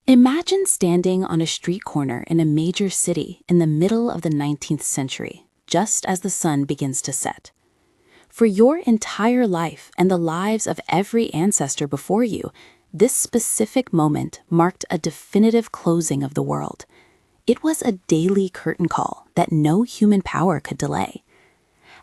Imagine standing on a street corner in a major city in the middle of the 19th century, just as the sun begins to set. For your entire life and the lives of every ancestor before you, this specific moment marked a definitive closing of the world. It was a daily curtain call that no human power could delay.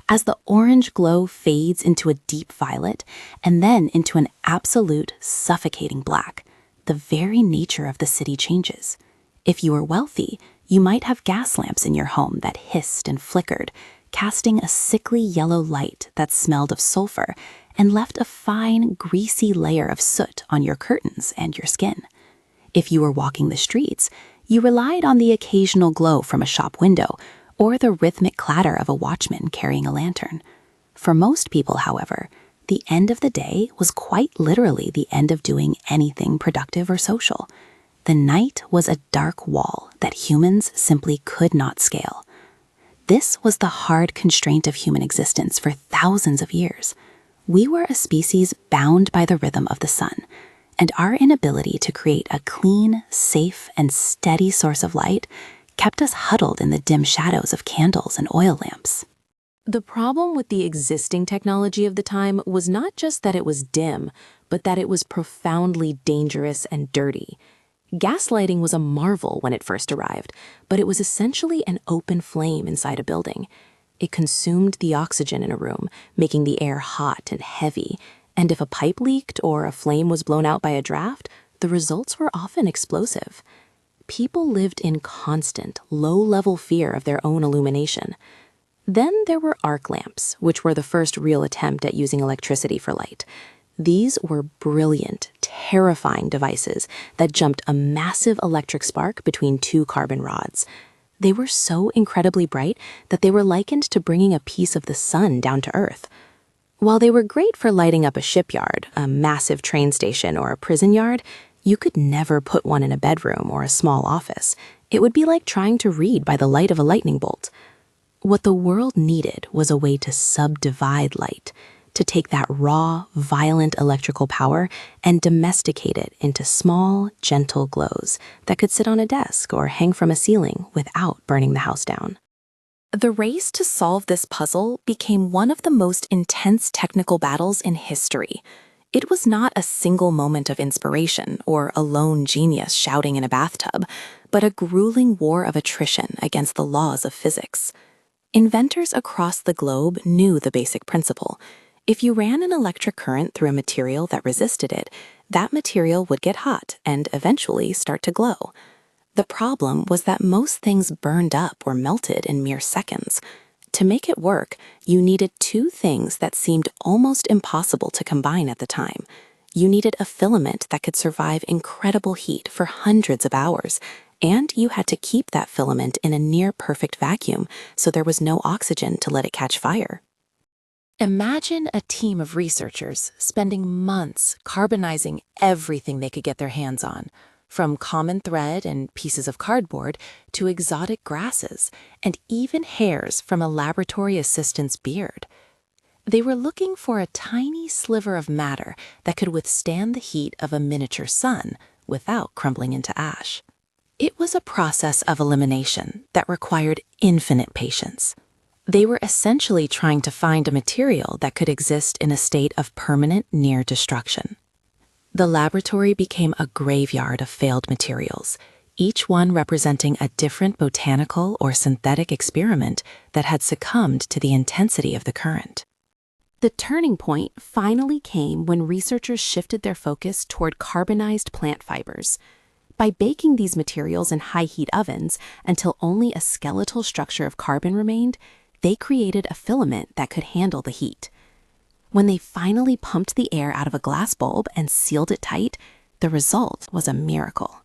As the orange glow fades into a deep violet and then into an absolute suffocating black, the very nature of the city changes. If you were wealthy, you might have gas lamps in your home that hissed and flickered, casting a sickly yellow light that smelled of sulfur and left a fine, greasy layer of soot on your curtains and your skin. If you were walking the streets, you relied on the occasional glow from a shop window or the rhythmic clatter of a watchman carrying a lantern. For most people, however, the end of the day was quite literally the end of doing anything productive or social. The night was a dark wall that humans simply could not scale. This was the hard constraint of human existence for thousands of years. We were a species bound by the rhythm of the sun, and our inability to create a clean, safe, and steady source of light kept us huddled in the dim shadows of candles and oil lamps. The problem with the existing technology of the time was not just that it was dim, but that it was profoundly dangerous and dirty. Gaslighting was a marvel when it first arrived, but it was essentially an open flame inside a building. It consumed the oxygen in a room, making the air hot and heavy, and if a pipe leaked or a flame was blown out by a draft, the results were often explosive. People lived in constant, low-level fear of their own illumination. Then there were arc lamps, which were the first real attempt at using electricity for light. These were brilliant, terrifying devices that jumped a massive electric spark between two carbon rods. They were so incredibly bright that they were likened to bringing a piece of the sun down to Earth. While they were great for lighting up a shipyard, a massive train station, or a prison yard, you could never put one in a bedroom or a small office. It would be like trying to read by the light of a lightning bolt. What the world needed was a way to subdivide light, to take that raw, violent electrical power and domesticate it into small, gentle glows that could sit on a desk or hang from a ceiling without burning the house down. The race to solve this puzzle became one of the most intense technical battles in history. It was not a single moment of inspiration or a lone genius shouting in a bathtub, but a grueling war of attrition against the laws of physics. Inventors across the globe knew the basic principle. If you ran an electric current through a material that resisted it, that material would get hot and eventually start to glow. The problem was that most things burned up or melted in mere seconds. To make it work, you needed two things that seemed almost impossible to combine at the time. You needed a filament that could survive incredible heat for hundreds of hours, and you had to keep that filament in a near-perfect vacuum so there was no oxygen to let it catch fire. Imagine a team of researchers spending months carbonizing everything they could get their hands on, from common thread and pieces of cardboard to exotic grasses and even hairs from a laboratory assistant's beard. They were looking for a tiny sliver of matter that could withstand the heat of a miniature sun without crumbling into ash. It was a process of elimination that required infinite patience. They were essentially trying to find a material that could exist in a state of permanent near destruction. The laboratory became a graveyard of failed materials, each one representing a different botanical or synthetic experiment that had succumbed to the intensity of the current. The turning point finally came when researchers shifted their focus toward carbonized plant fibers. By baking these materials in high-heat ovens until only a skeletal structure of carbon remained, they created a filament that could handle the heat. When they finally pumped the air out of a glass bulb and sealed it tight, the result was a miracle.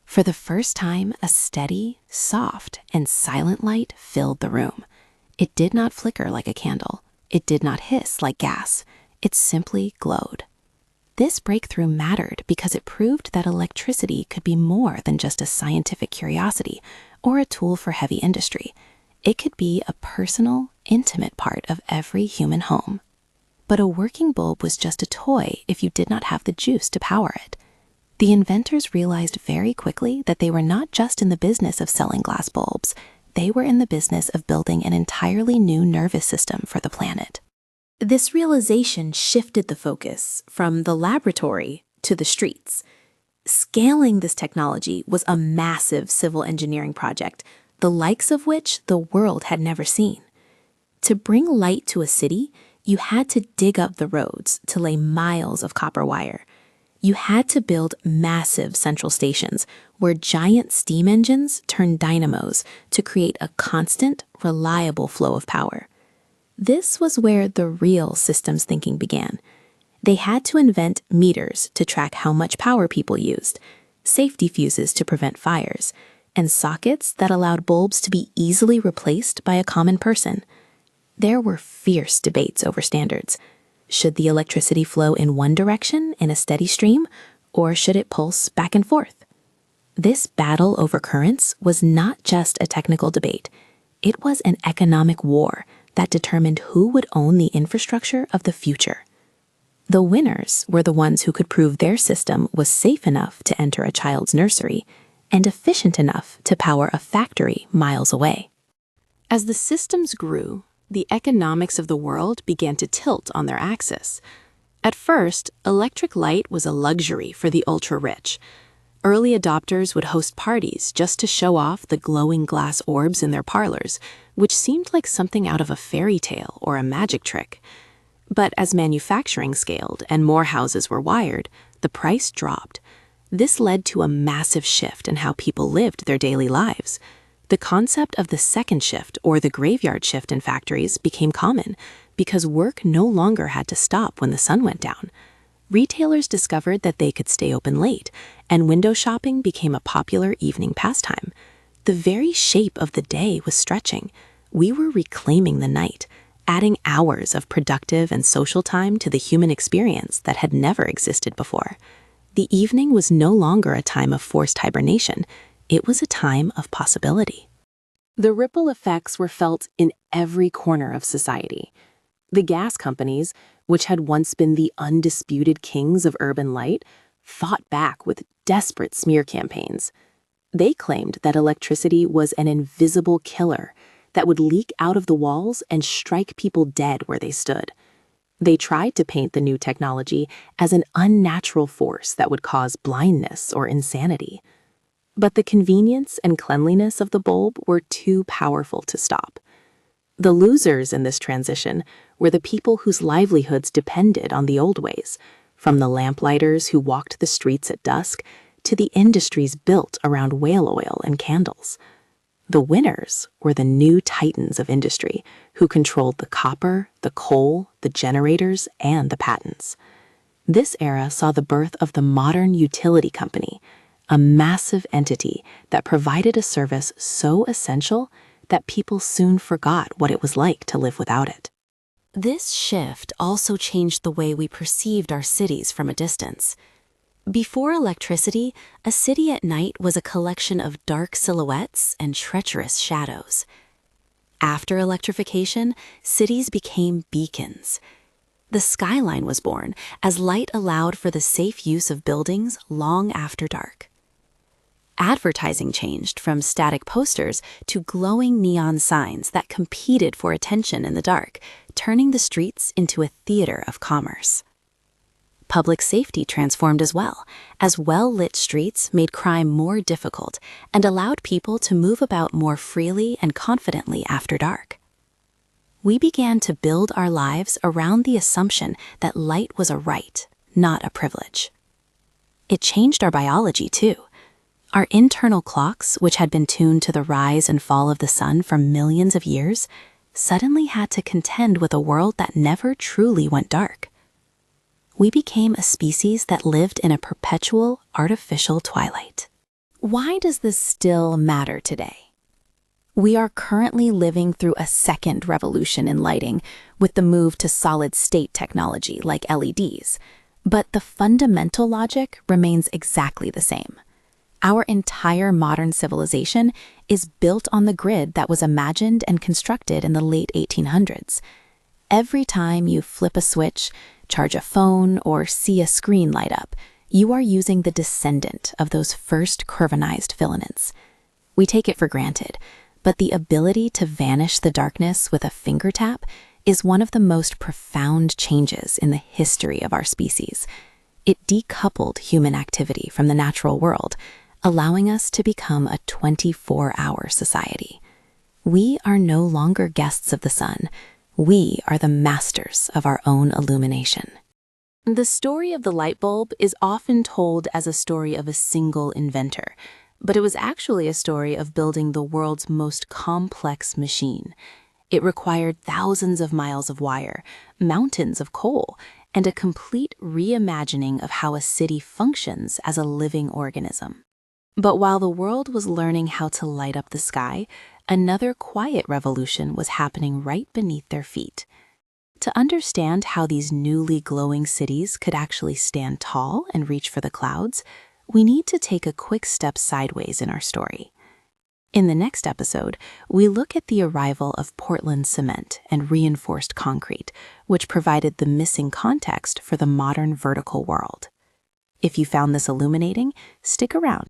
For the first time, a steady, soft, and silent light filled the room. It did not flicker like a candle. It did not hiss like gas. It simply glowed. This breakthrough mattered because it proved that electricity could be more than just a scientific curiosity or a tool for heavy industry. It could be a personal, intimate part of every human home. But a working bulb was just a toy if you did not have the juice to power it. The inventors realized very quickly that they were not just in the business of selling glass bulbs, they were in the business of building an entirely new nervous system for the planet. This realization shifted the focus from the laboratory to the streets. Scaling this technology was a massive civil engineering project, the likes of which the world had never seen. To bring light to a city, you had to dig up the roads to lay miles of copper wire. You had to build massive central stations where giant steam engines turned dynamos to create a constant, reliable flow of power. This was where the real systems thinking began. They had to invent meters to track how much power people used, safety fuses to prevent fires, and sockets that allowed bulbs to be easily replaced by a common person. There were fierce debates over standards. Should the electricity flow in one direction in a steady stream, or should it pulse back and forth? This battle over currents was not just a technical debate. It was an economic war that determined who would own the infrastructure of the future. The winners were the ones who could prove their system was safe enough to enter a child's nursery and efficient enough to power a factory miles away. As the systems grew, the economics of the world began to tilt on their axis. At first, electric light was a luxury for the ultra-rich. Early adopters would host parties just to show off the glowing glass orbs in their parlors, which seemed like something out of a fairy tale or a magic trick. But as manufacturing scaled and more houses were wired, the price dropped. This led to a massive shift in how people lived their daily lives. The concept of the second shift or the graveyard shift in factories became common because work no longer had to stop when the sun went down. Retailers discovered that they could stay open late, and window shopping became a popular evening pastime. The very shape of the day was stretching. We were reclaiming the night, adding hours of productive and social time to the human experience that had never existed before. The evening was no longer a time of forced hibernation. It was a time of possibility. The ripple effects were felt in every corner of society. The gas companies, which had once been the undisputed kings of urban light, fought back with desperate smear campaigns. They claimed that electricity was an invisible killer that would leak out of the walls and strike people dead where they stood. They tried to paint the new technology as an unnatural force that would cause blindness or insanity. But the convenience and cleanliness of the bulb were too powerful to stop. The losers in this transition were the people whose livelihoods depended on the old ways, from the lamplighters who walked the streets at dusk to the industries built around whale oil and candles. The winners were the new titans of industry who controlled the copper, the coal, the generators, and the patents. This era saw the birth of the modern utility company, a massive entity that provided a service so essential that people soon forgot what it was like to live without it. This shift also changed the way we perceived our cities from a distance. Before electricity, a city at night was a collection of dark silhouettes and treacherous shadows. After electrification, cities became beacons. The skyline was born as light allowed for the safe use of buildings long after dark. Advertising changed from static posters to glowing neon signs that competed for attention in the dark, turning the streets into a theater of commerce. Public safety transformed as well-lit streets made crime more difficult and allowed people to move about more freely and confidently after dark. We began to build our lives around the assumption that light was a right, not a privilege. It changed our biology, too. Our internal clocks, which had been tuned to the rise and fall of the sun for millions of years, suddenly had to contend with a world that never truly went dark. We became a species that lived in a perpetual, artificial twilight. Why does this still matter today? We are currently living through a second revolution in lighting with the move to solid-state technology like LEDs, but the fundamental logic remains exactly the same. Our entire modern civilization is built on the grid that was imagined and constructed in the late 1800s. Every time you flip a switch, charge a phone, or see a screen light up, You are using the descendant of those first carbonized filaments. We take it for granted, but the ability to vanish the darkness with a finger tap is one of the most profound changes in the history of our species. It decoupled human activity from the natural world, allowing us to become a 24-hour society. We are no longer guests of the sun. We are the masters of our own illumination. The story of the light bulb is often told as a story of a single inventor, but it was actually a story of building the world's most complex machine. It required thousands of miles of wire, mountains of coal, and a complete reimagining of how a city functions as a living organism. But while the world was learning how to light up the sky, another quiet revolution was happening right beneath their feet. To understand how these newly glowing cities could actually stand tall and reach for the clouds, we need to take a quick step sideways in our story. In the next episode, we look at the arrival of Portland cement and reinforced concrete, which provided the missing context for the modern vertical world. If you found this illuminating, stick around.